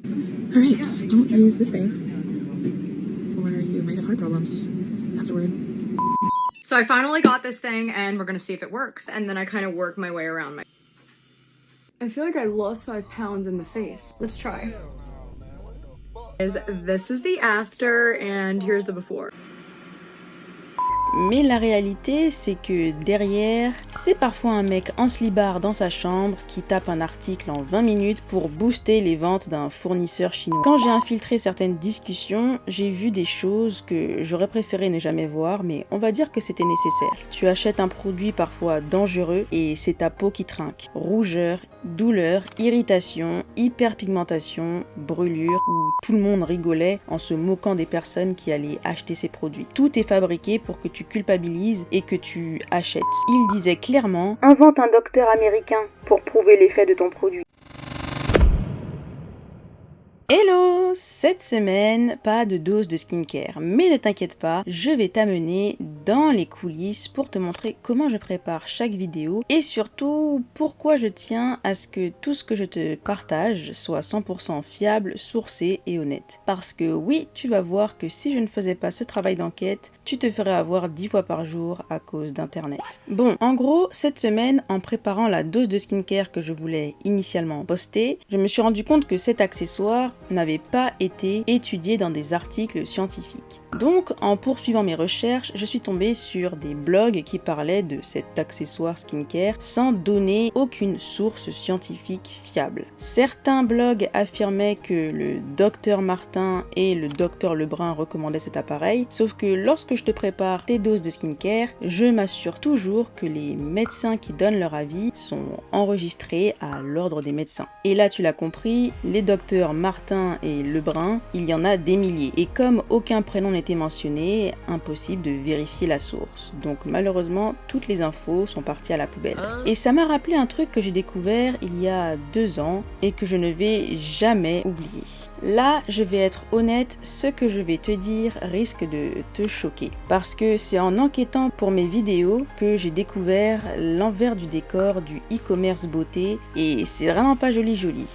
Alright, don't use this thing or you might have heart problems afterward. So I finally got this thing and we're gonna see if it works. And then I kind of work my way around my... I feel like I lost 5 pounds in the face. Let's try. This is the after and here's the before. Mais la réalité, c'est que derrière, c'est parfois un mec en slibard dans sa chambre qui tape un article en 20 minutes pour booster les ventes d'un fournisseur chinois. Quand j'ai infiltré certaines discussions, j'ai vu des choses que j'aurais préféré ne jamais voir, mais on va dire que c'était nécessaire. Tu achètes un produit parfois dangereux et c'est ta peau qui trinque. Rougeur, douleur, irritation, hyperpigmentation, brûlure, où tout le monde rigolait en se moquant des personnes qui allaient acheter ces produits. Tout est fabriqué pour que tu culpabilises et que tu achètes. Il disait clairement « Invente un docteur américain pour prouver l'effet de ton produit ». Hello! Cette semaine, pas de dose de skincare, mais ne t'inquiète pas, je vais t'amener dans les coulisses pour te montrer comment je prépare chaque vidéo et surtout pourquoi je tiens à ce que tout ce que je te partage soit 100% fiable, sourcé et honnête. Parce que oui, tu vas voir que si je ne faisais pas ce travail d'enquête, tu te ferais avoir 10 fois par jour à cause d'internet. Bon, en gros, cette semaine, en préparant la dose de skincare que je voulais initialement poster, je me suis rendu compte que cet accessoire n'avait pas été étudié dans des articles scientifiques. Donc, en poursuivant mes recherches, je suis tombée sur des blogs qui parlaient de cet accessoire skincare sans donner aucune source scientifique fiable. Certains blogs affirmaient que le docteur Martin et le docteur Lebrun recommandaient cet appareil, sauf que lorsque je te prépare tes doses de skincare, je m'assure toujours que les médecins qui donnent leur avis sont enregistrés à l'ordre des médecins. Et là, tu l'as compris, les docteurs Martin et Lebrun, il y en a des milliers. Et comme aucun prénom n'était mentionné, impossible de vérifier la source. Donc malheureusement, toutes les infos sont parties à la poubelle. Et ça m'a rappelé un truc que j'ai découvert il y a 2 ans et que je ne vais jamais oublier. Là, je vais être honnête, ce que je vais te dire risque de te choquer. Parce que c'est en enquêtant pour mes vidéos que j'ai découvert l'envers du décor du e-commerce beauté et c'est vraiment pas joli.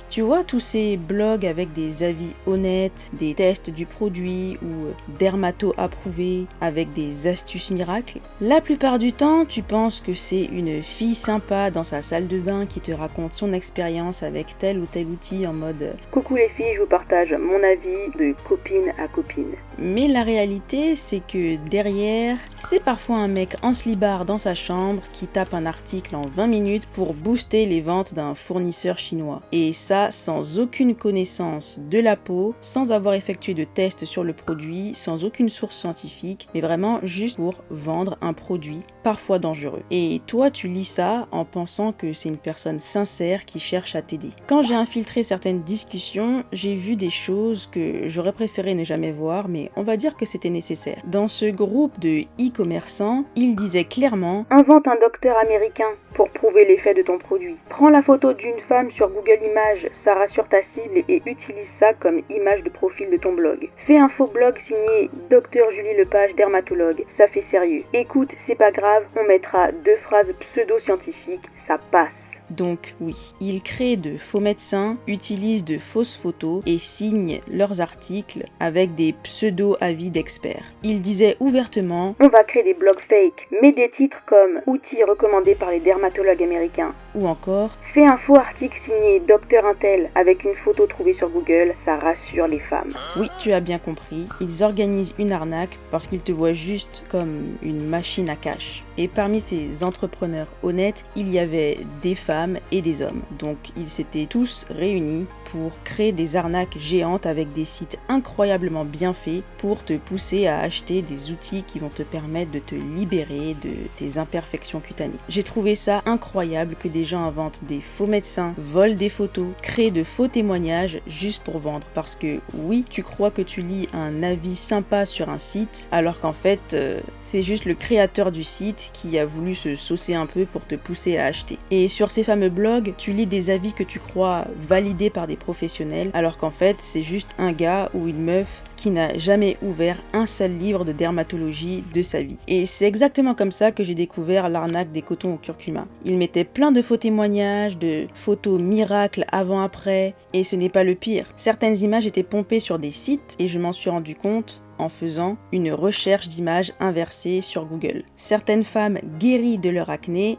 Tu vois tous ces blogs avec des avis honnêtes, des tests du produit ou dermato approuvés avec des astuces miracles. La plupart du temps, tu penses que c'est une fille sympa dans sa salle de bain qui te raconte son expérience avec tel ou tel outil en mode « Coucou les filles, je vous partage mon avis de copine à copine ». Mais la réalité, c'est que derrière, c'est parfois un mec en slibard dans sa chambre qui tape un article en 20 minutes pour booster les ventes d'un fournisseur chinois. Et ça, sans aucune connaissance de la peau, sans avoir effectué de tests sur le produit, sans aucune source scientifique, mais vraiment juste pour vendre un produit, parfois dangereux. Et toi, tu lis ça en pensant que c'est une personne sincère qui cherche à t'aider. Quand j'ai infiltré certaines discussions, j'ai vu des choses que j'aurais préféré ne jamais voir, mais on va dire que c'était nécessaire. Dans ce groupe de e-commerçants, il disait clairement « Invente un docteur américain pour prouver l'effet de ton produit. Prends la photo d'une femme sur Google Images, ça rassure ta cible et utilise ça comme image de profil de ton blog. Fais un faux blog signé Dr Julie Lepage, dermatologue, ça fait sérieux. Écoute, c'est pas grave, on mettra 2 phrases pseudo-scientifiques, ça passe. » Donc oui, ils créent de faux médecins, utilisent de fausses photos et signent leurs articles avec des pseudo-avis d'experts. Ils disaient ouvertement « On va créer des blogs fake, mets des titres comme « Outils recommandés par les dermatologues américains » ou encore « Fais un faux article signé Dr Intel avec une photo trouvée sur Google, ça rassure les femmes. » Oui, tu as bien compris, ils organisent une arnaque parce qu'ils te voient juste comme une machine à cash. Et parmi ces entrepreneurs honnêtes, il y avait des femmes et des hommes. Donc ils s'étaient tous réunis pour créer des arnaques géantes avec des sites incroyablement bien faits pour te pousser à acheter des outils qui vont te permettre de te libérer de tes imperfections cutanées. J'ai trouvé ça incroyable que des gens inventent des faux médecins, volent des photos, créent de faux témoignages juste pour vendre. Parce que oui, tu crois que tu lis un avis sympa sur un site, alors qu'en fait, c'est juste le créateur du site qui a voulu se saucer un peu pour te pousser à acheter. Et sur ces fameux blogs, tu lis des avis que tu crois validés par des professionnels, alors qu'en fait c'est juste un gars ou une meuf qui n'a jamais ouvert un seul livre de dermatologie de sa vie. Et c'est exactement comme ça que j'ai découvert l'arnaque des cotons au curcuma. Ils mettaient plein de faux témoignages, de photos miracles avant-après, et ce n'est pas le pire. Certaines images étaient pompées sur des sites et je m'en suis rendu compte en faisant une recherche d'images inversée sur Google. Certaines femmes guéries de leur acné,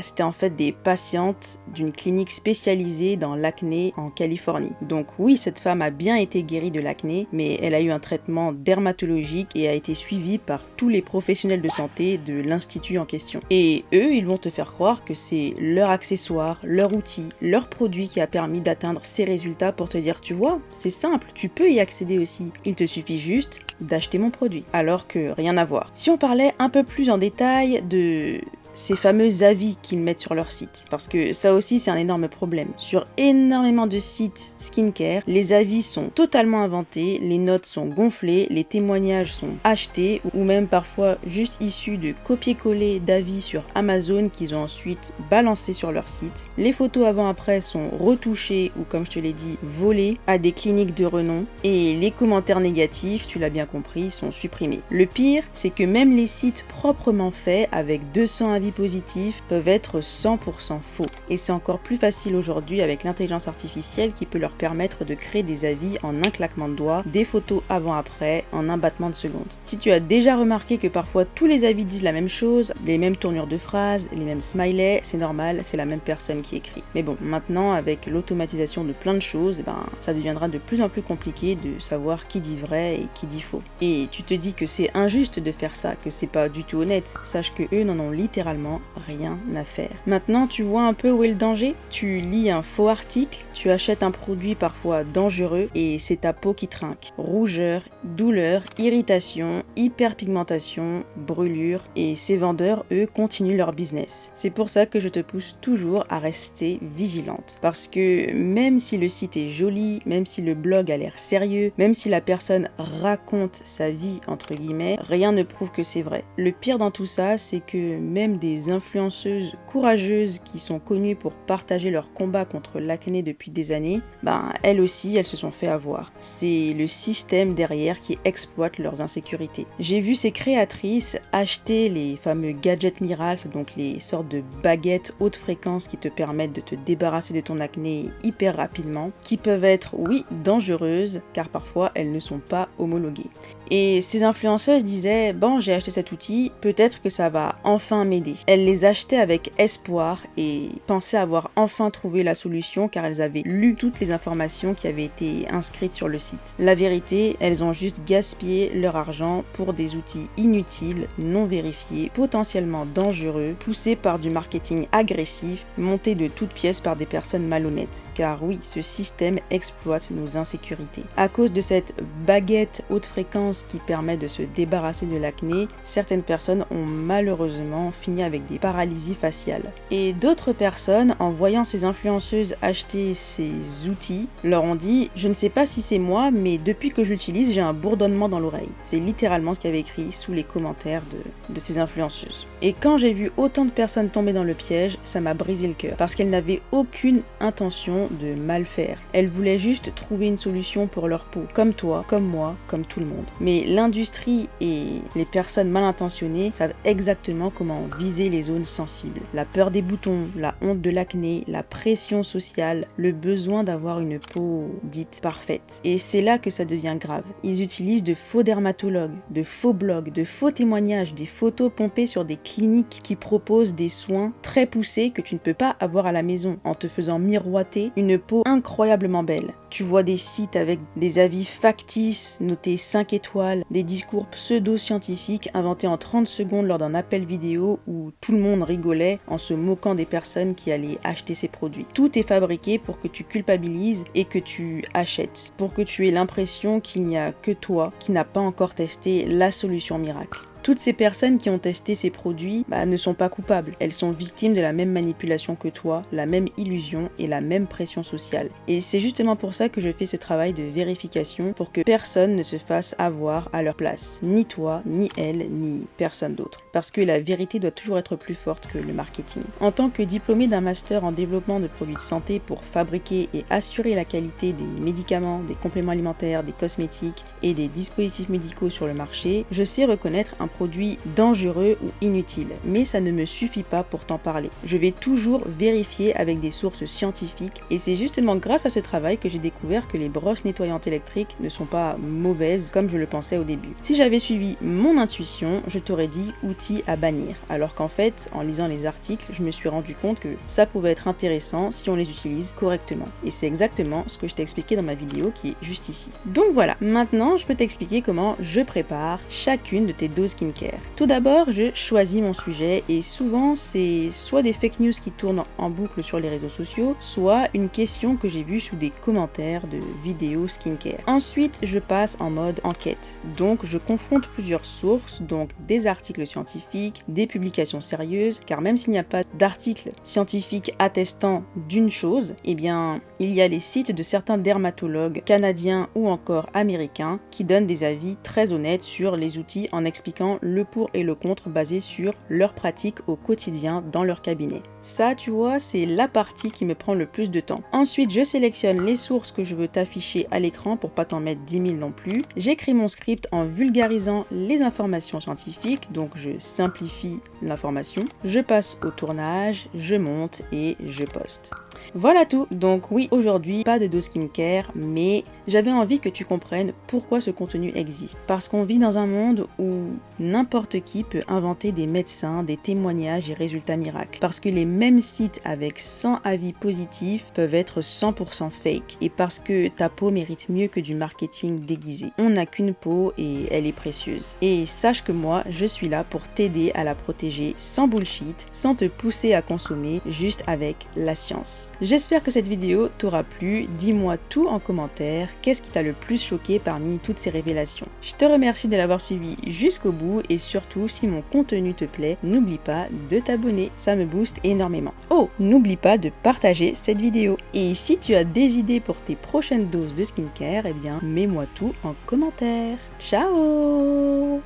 c'était en fait des patientes d'une clinique spécialisée dans l'acné en Californie. Donc oui, cette femme a bien été guérie de l'acné, mais elle a eu un traitement dermatologique et a été suivie par tous les professionnels de santé de l'institut en question. Et eux, ils vont te faire croire que c'est leur accessoire, leur outil, leur produit qui a permis d'atteindre ces résultats pour te dire, tu vois, c'est simple, tu peux y accéder aussi. Il te suffit juste d'acheter mon produit, alors que rien à voir. Si on parlait un peu plus en détail de ces fameux avis qu'ils mettent sur leur site, parce que ça aussi c'est un énorme problème. Sur énormément de sites skincare, les avis sont totalement inventés, les notes sont gonflées, les témoignages sont achetés ou même parfois juste issus de copier-coller d'avis sur Amazon qu'ils ont ensuite balancés sur leur site. Les photos avant-après sont retouchées ou, comme je te l'ai dit, volées à des cliniques de renom et les commentaires négatifs, tu l'as bien compris, sont supprimés. Le pire, c'est que même les sites proprement faits avec 200 avis positifs peuvent être 100% faux. Et c'est encore plus facile aujourd'hui avec l'intelligence artificielle qui peut leur permettre de créer des avis en un claquement de doigts, des photos avant-après en un battement de seconde. Si tu as déjà remarqué que parfois tous les avis disent la même chose, les mêmes tournures de phrases, les mêmes smileys, c'est normal, c'est la même personne qui écrit. Mais bon, maintenant avec l'automatisation de plein de choses, ça deviendra de plus en plus compliqué de savoir qui dit vrai et qui dit faux. Et tu te dis que c'est injuste de faire ça, que c'est pas du tout honnête. Sache que eux n'en ont littéralement rien à faire. Maintenant, tu vois un peu où est le danger? Tu lis un faux article, tu achètes un produit parfois dangereux et c'est ta peau qui trinque. Rougeur, douleur, irritation, hyperpigmentation, brûlure, et ces vendeurs, eux, continuent leur business. C'est pour ça que je te pousse toujours à rester vigilante. Parce que même si le site est joli, même si le blog a l'air sérieux, même si la personne raconte sa vie, entre guillemets, rien ne prouve que c'est vrai. Le pire dans tout ça, c'est que même des influenceuses courageuses qui sont connues pour partager leur combat contre l'acné depuis des années, elles aussi, elles se sont fait avoir. C'est le système derrière qui exploite leurs insécurités. J'ai vu ces créatrices acheter les fameux gadgets miracles, donc les sortes de baguettes haute fréquence qui te permettent de te débarrasser de ton acné hyper rapidement, qui peuvent être, oui, dangereuses, car parfois elles ne sont pas homologuées. Et ces influenceuses disaient, j'ai acheté cet outil, peut-être que ça va enfin m'aider. Elles les achetaient avec espoir et pensaient avoir enfin trouvé la solution car elles avaient lu toutes les informations qui avaient été inscrites sur le site. La vérité, elles ont juste gaspillé leur argent pour des outils inutiles, non vérifiés, potentiellement dangereux, poussés par du marketing agressif, montés de toutes pièces par des personnes malhonnêtes. Car oui, ce système exploite nos insécurités. À cause de cette baguette haute fréquence qui permet de se débarrasser de l'acné, certaines personnes ont malheureusement fini avec des paralysies faciales. Et d'autres personnes, en voyant ces influenceuses acheter ces outils, leur ont dit « Je ne sais pas si c'est moi, mais depuis que je l'utilise, j'ai un bourdonnement dans l'oreille. » C'est littéralement ce qu'il y avait écrit sous les commentaires de ces influenceuses. Et quand j'ai vu autant de personnes tomber dans le piège, ça m'a brisé le cœur, parce qu'elles n'avaient aucune intention de mal faire. Elles voulaient juste trouver une solution pour leur peau, comme toi, comme moi, comme tout le monde. Mais l'industrie et les personnes mal intentionnées savent exactement comment viser les zones sensibles. La peur des boutons, la honte de l'acné, la pression sociale, le besoin d'avoir une peau dite parfaite. Et c'est là que ça devient grave. Ils utilisent de faux dermatologues, de faux blogs, de faux témoignages, des photos pompées sur des cliniques qui proposent des soins très poussés que tu ne peux pas avoir à la maison en te faisant miroiter une peau incroyablement belle. Tu vois des sites avec des avis factices notés 5 étoiles, des discours pseudo-scientifiques inventés en 30 secondes lors d'un appel vidéo où tout le monde rigolait en se moquant des personnes qui allaient acheter ces produits. Tout est fabriqué pour que tu culpabilises et que tu achètes, pour que tu aies l'impression qu'il n'y a que toi qui n'a pas encore testé la solution miracle. Toutes ces personnes qui ont testé ces produits ne sont pas coupables. Elles sont victimes de la même manipulation que toi, la même illusion et la même pression sociale. Et c'est justement pour ça que je fais ce travail de vérification pour que personne ne se fasse avoir à leur place. Ni toi, ni elle, ni personne d'autre. Parce que la vérité doit toujours être plus forte que le marketing. En tant que diplômée d'un master en développement de produits de santé pour fabriquer et assurer la qualité des médicaments, des compléments alimentaires, des cosmétiques et des dispositifs médicaux sur le marché, je sais reconnaître un produit dangereux ou inutile. Mais ça ne me suffit pas pour t'en parler. Je vais toujours vérifier avec des sources scientifiques et c'est justement grâce à ce travail que j'ai découvert que les brosses nettoyantes électriques ne sont pas mauvaises comme je le pensais au début. Si j'avais suivi mon intuition, je t'aurais dit outils à bannir. Alors qu'en fait, en lisant les articles, je me suis rendu compte que ça pouvait être intéressant si on les utilise correctement. Et c'est exactement ce que je t'ai expliqué dans ma vidéo qui est juste ici. Donc voilà, maintenant je peux t'expliquer comment je prépare chacune de tes doses skincare. Tout d'abord, je choisis mon sujet et souvent c'est soit des fake news qui tournent en boucle sur les réseaux sociaux, soit une question que j'ai vue sous des commentaires de vidéos skincare. Ensuite, je passe en mode enquête. Donc je confronte plusieurs sources, donc des articles scientifiques, des publications sérieuses, car même s'il n'y a pas d'articles scientifiques attestant d'une chose, eh bien il y a les sites de certains dermatologues canadiens ou encore américains qui donnent des avis très honnêtes sur les outils en expliquant le pour et le contre basés sur leurs pratiques au quotidien dans leur cabinet. Ça, tu vois, c'est la partie qui me prend le plus de temps. Ensuite, je sélectionne les sources que je veux t'afficher à l'écran pour pas t'en mettre 10 000 non plus. J'écris mon script en vulgarisant les informations scientifiques, donc je simplifie l'information. Je passe au tournage, je monte et je poste. Voilà tout, donc oui, aujourd'hui, pas de dose skincare, mais j'avais envie que tu comprennes pourquoi ce contenu existe. Parce qu'on vit dans un monde où n'importe qui peut inventer des médecins, des témoignages et résultats miracles. Parce que les mêmes sites avec 100 avis positifs peuvent être 100% fake. Et parce que ta peau mérite mieux que du marketing déguisé. On n'a qu'une peau et elle est précieuse. Et sache que moi, je suis là pour t'aider à la protéger sans bullshit, sans te pousser à consommer, juste avec la science. J'espère que cette vidéo t'aura plu, dis-moi tout en commentaire, qu'est-ce qui t'a le plus choqué parmi toutes ces révélations. Je te remercie de l'avoir suivi jusqu'au bout et surtout si mon contenu te plaît, n'oublie pas de t'abonner, ça me booste énormément. Oh, n'oublie pas de partager cette vidéo. Et si tu as des idées pour tes prochaines doses de skincare, eh bien mets-moi tout en commentaire. Ciao!